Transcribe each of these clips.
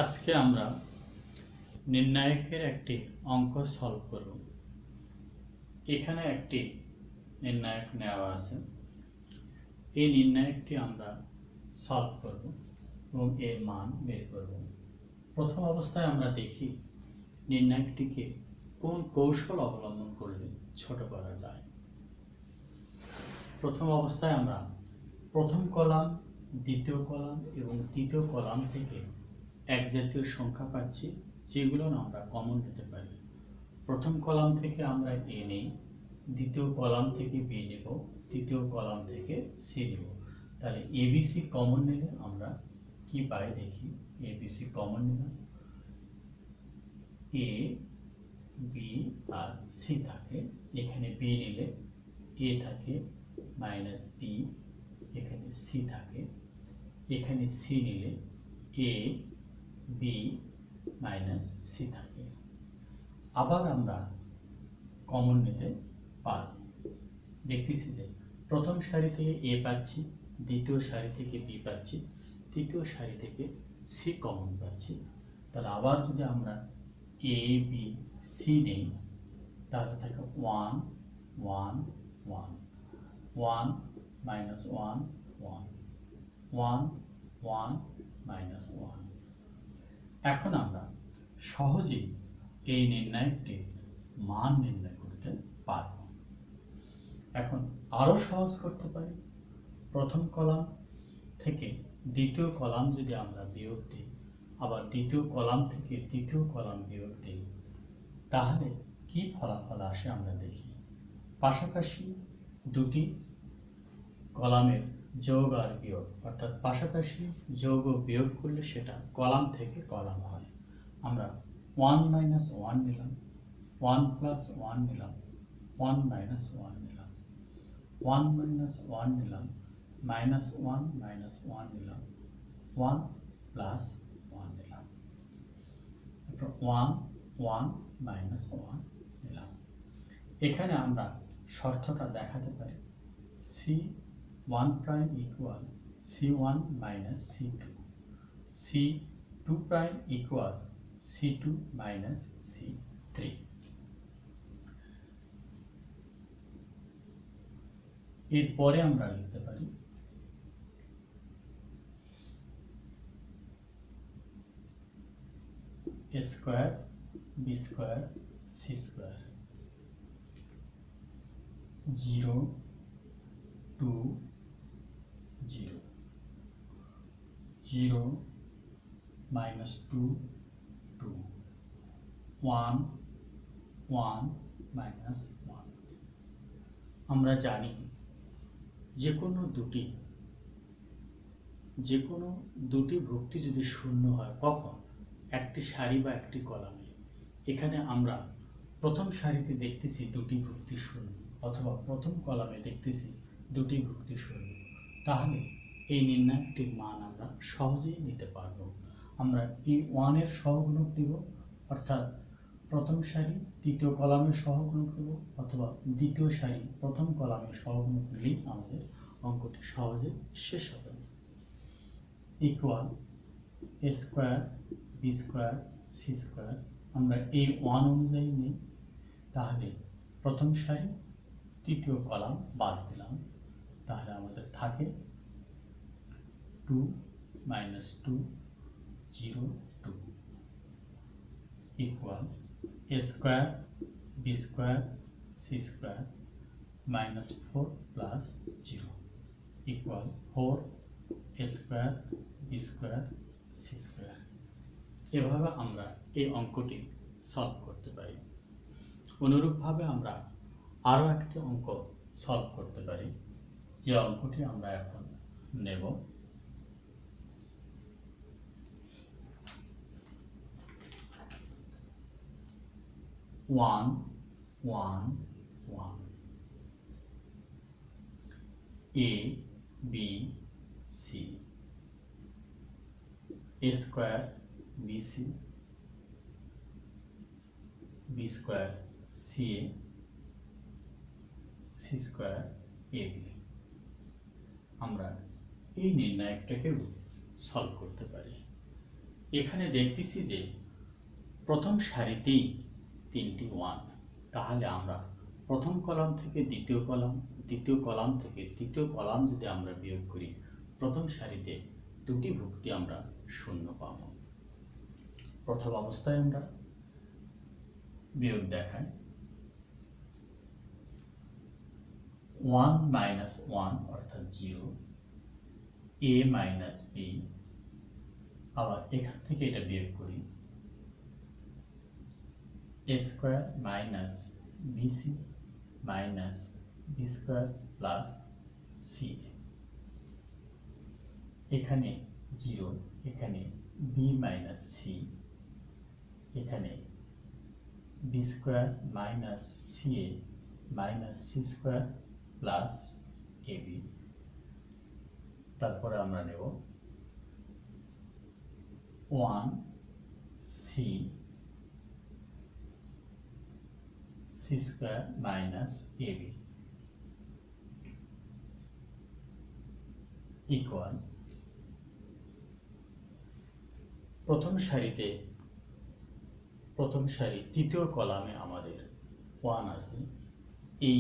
আজকে আমরা নির্ণায়কের একটি অঙ্ক সলভ করব। এখানে একটি নির্ণায়ক নেওয়া আছে। এই নির্ণায়কটি আমরা সলভ করব এবং এর মান বের করব। প্রথম অবস্থায় আমরা দেখি নির্ণায়কটিকে কোন কৌশল অবলম্বন করলে ছোট করা যায়। প্রথম অবস্থায় আমরা প্রথম কলাম, দ্বিতীয় কলাম এবং তৃতীয় কলাম থেকে এক জাতীয় সংখ্যা পাচ্ছি, যেগুলো আমরা কমন নিতে পারি। প্রথম কলাম থেকে আমরা এ নেই, দ্বিতীয় কলাম থেকে বি নেব, তৃতীয় কলাম থেকে সি নেব। তাহলে এবিসি কমন নিলে আমরা কি পাই দেখি। এবিসি কমন নিলাম, এ বি আর সি থাকে। এখানে বি নিলে এ থাকে মাইনাস বি, এখানে সি থাকে। এখানে সি নিলে এ বি মাইনাস সি থাকে। আবার আমরা কমন নিতে পারব। দেখতেছি যে প্রথম সারি থেকে এ পাচ্ছি, দ্বিতীয় সারি থেকে বি পাচ্ছি, তৃতীয় সারি থেকে সি কমন পাচ্ছি। তাহলে আবার যদি আমরা এ বি সি নেই, তাহলে থাকে 1 1 1 1 মাইনাস 1 1 1 1 মাইনাস 1। এখন আমরা সহজেই এই নির্ণায়কটির মান নির্ণয় করতে পারব। এখন আরো সহজ করতে পারি। প্রথম কলাম থেকে দ্বিতীয় কলাম যদি আমরা বিয়োগ দিই, আবার দ্বিতীয় কলাম থেকে তৃতীয় কলাম বিয়োগ দিই, তাহলে কি ফলাফল আসে আমরা দেখি। পাশাপাশি দুটি কলামের যোগ আর বিয়োগ, অর্থাৎ পাশাপাশি যোগ ও বিয়োগ করলে সেটা কলাম থেকে কলাম হয়। আমরা 1 মাইনাস 1 নিলাম, 1 প্লাস 1 নিলাম, 1 মাইনাস 1 নিলাম, 1 মাইনাস 1 নিলাম, মাইনাস 1 মাইনাস 1 নিলাম, 1 প্লাস 1 নিলাম, 1 1 মাইনাস 1 নিলাম। এখানে আমরা শর্তটা দেখাতে পারি। C1 prime equal C1 minus C2, C2 prime equal C2 minus C3। এরপরে আমরা লিখতে পারি a square b square c square 0 2 0 0 minus 2 2 1 1 minus 1। আমরা জানি যে কোনো দুটি ভুক্তি যদি শূন্য হয়, কখন? একটি সারি বা একটি কলামে। এখানে আমরা প্রথম সারিতে দেখতেছি দুটি ভুক্তি শূন্য, অথবা প্রথম কলামে দেখতেছি দুটি ভুক্তি শূন্য। তাহলে এই নির্ণায়কটির মান আমরা সহজেই নিতে পারব। আমরা E1 এর সহগুণক নিব, অর্থাৎ প্রথম সারি তৃতীয় কলামের সহগুণক নেব, অথবা দ্বিতীয় সারি প্রথম কলামের সহগুণক নিলেই আমাদের অঙ্কটি সহজে শেষ হবে। Equal a square b square c square আমরা A1 অনুযায়ী নিই, তাহলে প্রথম সারি তৃতীয় কলাম বাদ দিলাম, তাহলে আমাদের থাকে 2 minus 2 0 2 equal a square b square c square minus 4 plus 0 equal 4 a square b square c square. এভাবে আমরা এই অঙ্কটি সলভ করতে পারি। অনুরূপভাবে আমরা আরো একটি অঙ্ক সলভ করতে পারি, যে অঙ্কটি আমরা এখন নেব। One one one A B C a square bc b square ca c square ab। আমরা এই নির্ণায়কটাকেও সলভ করতে পারি। এখানে দেখতেছি যে প্রথম সারিতেই 3টি 1, তাহলে আমরা প্রথম কলাম থেকে দ্বিতীয় কলাম, দ্বিতীয় কলাম থেকে তৃতীয় কলাম যদি আমরা বিয়োগ করি, প্রথম সারিতে 2টি ভুক্তি আমরা শূন্য পাব। প্রথম অবস্থায় আমরা বিয়োগ দেখাই, 1 মাইনাস 1 অর্থাৎ 0, a মাইনাস b, আবার এখান থেকে এটা বিয়োগ করি, a square minus bc minus b square plus ca, এখানে 0, এখানে b মাইনাস c, এখানে b square minus ca minus c square plus ab, তারপরে আমরা নেব 1 c c square minus ab equal, প্রথম সারি তৃতীয় কলামে আমাদের 1 আছে, এই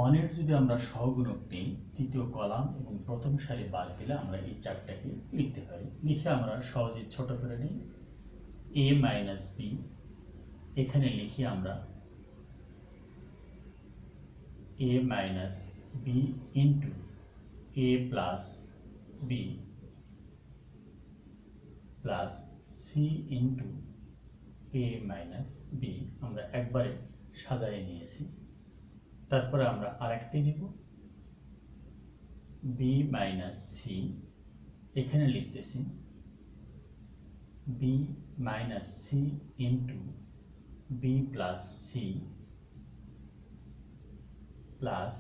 1 এর যদি আমরা সহগুণক নিই তৃতীয় কলাম এবং প্রথম সারি বাদ দিলে আমরা এই চারটাকে লিখতে পারি। লিখে আমরা সহজে ছোট করে নিই, a মাইনাস b, এখানে লিখি আমরা a minus b into a plus b plus c into a minus b, আমরা একবারে সাজায় নিয়েছি। তারপরে আমরা আরেকটি নিব b মাইনাস c, এখানে লিখতেছি b minus c into b plus c plus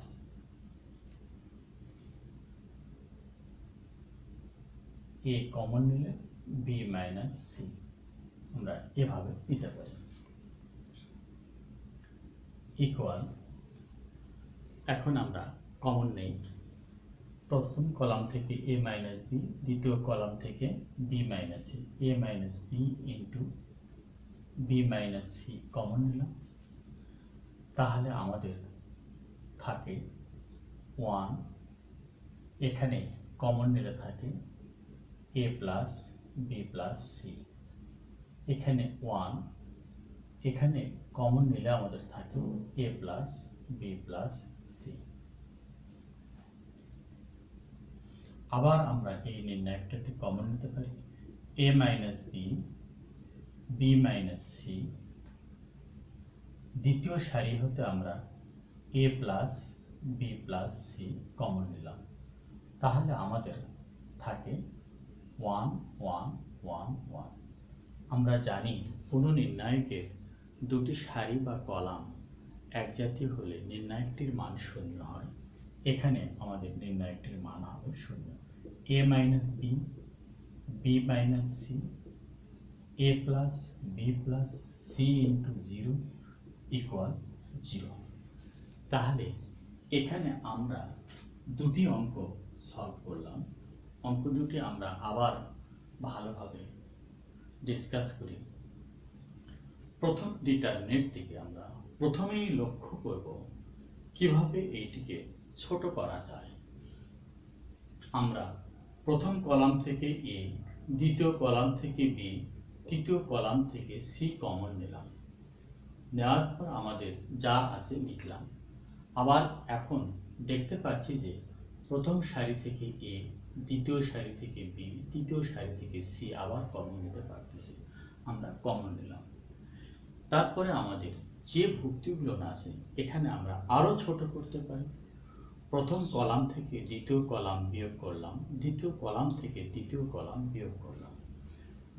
a common নিলে b মাইনাস c, আমরা এভাবে নিতে পারি ইকুয়াল। এখন আমরা কমন নেই, প্রথম কলাম থেকে a মাইনাস b, দ্বিতীয় কলাম থেকে b minus c, a minus b into b minus c common নিলাম, তাহলে আমাদের থাকে 1, এখানে কমন নিলে থাকে a plus b plus c, এখানে 1, এখানে কমন নিলে আমাদের থাকে a plus b plus c। আবার আমরা এই নির্ণায়কটাতে কমন নিতে পারি, a minus b, b minus c, দ্বিতীয় সারি হতে আমরা a plus b plus c common নিলাম, তাহলে আমাদের থাকে 1 1 1 1। আমরা জানি কোনো নির্ণায়কের দুটি সারি বা কলাম একজাতীয় হলে নির্ণায়কটির মান শূন্য হয়, এখানে আমাদের নির্ণায়কটির মান হবে শূন্য। a minus b, b minus c, a plus b plus c into 0 equal 0। তাহলে এখানে আমরা দুটি অঙ্ক সলভ করলাম। অঙ্ক দুটি আমরা আবার ভালোভাবে ডিসকাস করি। প্রথম ডিটারমিনেন্ট থেকে আমরা প্রথমেই লক্ষ্য করব কিভাবে এইটিকে ছোট করা যায়। আমরা প্রথম কলাম থেকে a, দ্বিতীয় কলাম থেকে b, তৃতীয় কলাম থেকে c কমন নিলাম, নেওয়ার পর আমাদের যা আছে লিখলাম। আবার এখন দেখতে পাচ্ছি যে প্রথম সারি থেকে a, দ্বিতীয় সারি থেকে b, তৃতীয় সারি থেকে c আবার কমন নিতে পারতেছি, আমরা কমন নিলাম। তারপরে আমাদের যে ভুক্তিগুলো আছে এখানে আমরা আরো ছোট করতে পারি। প্রথম কলাম থেকে দ্বিতীয় কলাম বিয়োগ করলাম, দ্বিতীয় কলাম থেকে তৃতীয় কলাম বিয়োগ করলাম,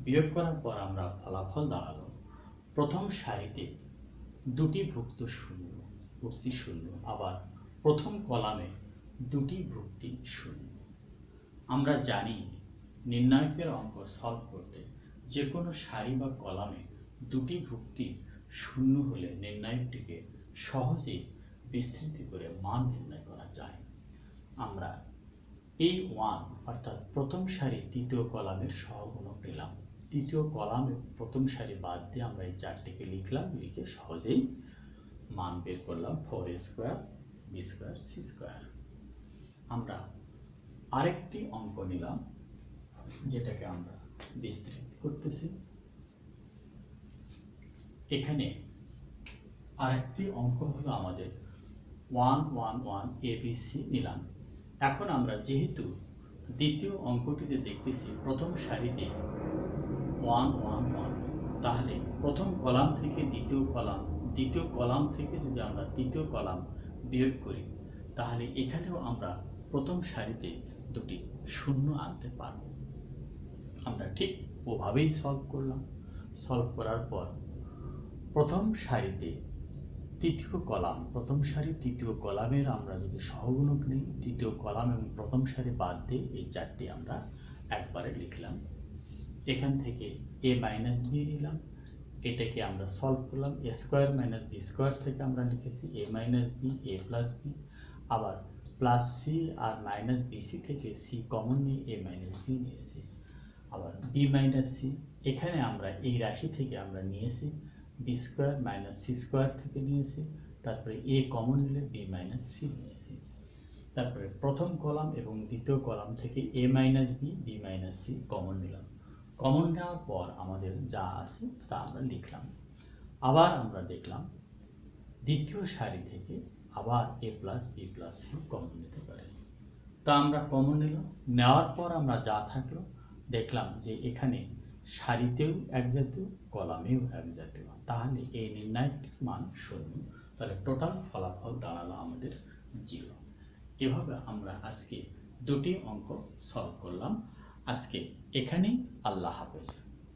বিয়োগ করার পর আমরা ফলাফল দাঁড়ালো প্রথম সারিতে দুটি ভুক্তি শূন্য, আবার প্রথম কলামে দুটি ভুক্তি শূন্য। আমরা জানি নির্ণায়কের অঙ্ক সলভ করতে যে কোনো সারি বা কলামে দুটি ভুক্তি শূন্য হলে নির্ণায়কটিকে সহজেই বিস্তৃতি করে মান নির্ণয় করা যায়। আমরা এই 1 অর্থাৎ প্রথম সারি তৃতীয় কলামের সহগুণক নিলাম। দ্বিতীয় কলাম এবং প্রথম সারি বাদ দিয়ে আমরা এই চারটিকে লিখলাম, লিখে সহজেই মান বের করলাম 4a square b square c square. আমরা আরেকটি অঙ্ক নিলাম, যেটাকে আমরা বিস্তৃত করতেছি। এখানে আরেকটি অঙ্ক হলো আমাদের 1 1 1 abc নিলাম। এখন আমরা যেহেতু দ্বিতীয় অঙ্কটিতে দেখতেছি প্রথম সারিতে 1 1 1, তাহলে প্রথম কলাম থেকে দ্বিতীয় কলাম, দ্বিতীয় কলাম থেকে যদি আমরা তৃতীয় কলাম বিয়োগ করি, তাহলে এখানেও আমরা প্রথম সারিতে দুটি শূন্য আনতে পারব। আমরা ঠিক ওভাবেই সলভ করলাম। সলভ করার পর প্রথম সারিতে তৃতীয় কলাম, প্রথম সারি তৃতীয় কলামের আমরা যদি সহগুণক নিই, তৃতীয় কলাম এবং প্রথম সারি বাদ দিয়ে এই চারটি আমরা একবারে লিখলাম। এখান থেকে a মাইনাস বি নিলাম, এটাকে আমরা সলভ করলাম। a square minus B square থেকে আমরা লিখেছি a minus B, a plus B, আবার প্লাস সি আর মাইনাস বিসি থেকে সি কমন নিয়ে a মাইনাস বি নিয়েছি, আবার বি মাইনাস সি। এখানে আমরা এই রাশি থেকে আমরা নিয়েছি B square minus C square থেকে নিয়েছি, তারপরে এ কমন নিলে বি মাইনাস সি নিয়েছি। তারপরে প্রথম কলাম এবং দ্বিতীয় কলাম থেকে A minus B, B minus C common নিলাম। কমন নেওয়ার পর আমাদের যা আছে তা আমরা লিখলাম। আবার আমরা দেখলাম দ্বিতীয় সারি থেকে আবার A plus B plus C common নিতে পারে, তা আমরা কমন নিলাম। নেওয়ার পর আমরা যা থাকলো দেখলাম যে এখানে সারিতেও এক জাতীয়, কলামেও এক জাতীয়, তাহলে এই নির্ণায়কটির মান 0। তাহলে টোটাল ফলাফল দাঁড়ালো আমাদের 0। এভাবে আমরা আজকে দুটি অঙ্ক সলভ করলাম। আজকে এখানেই, আল্লাহ হাফেজ।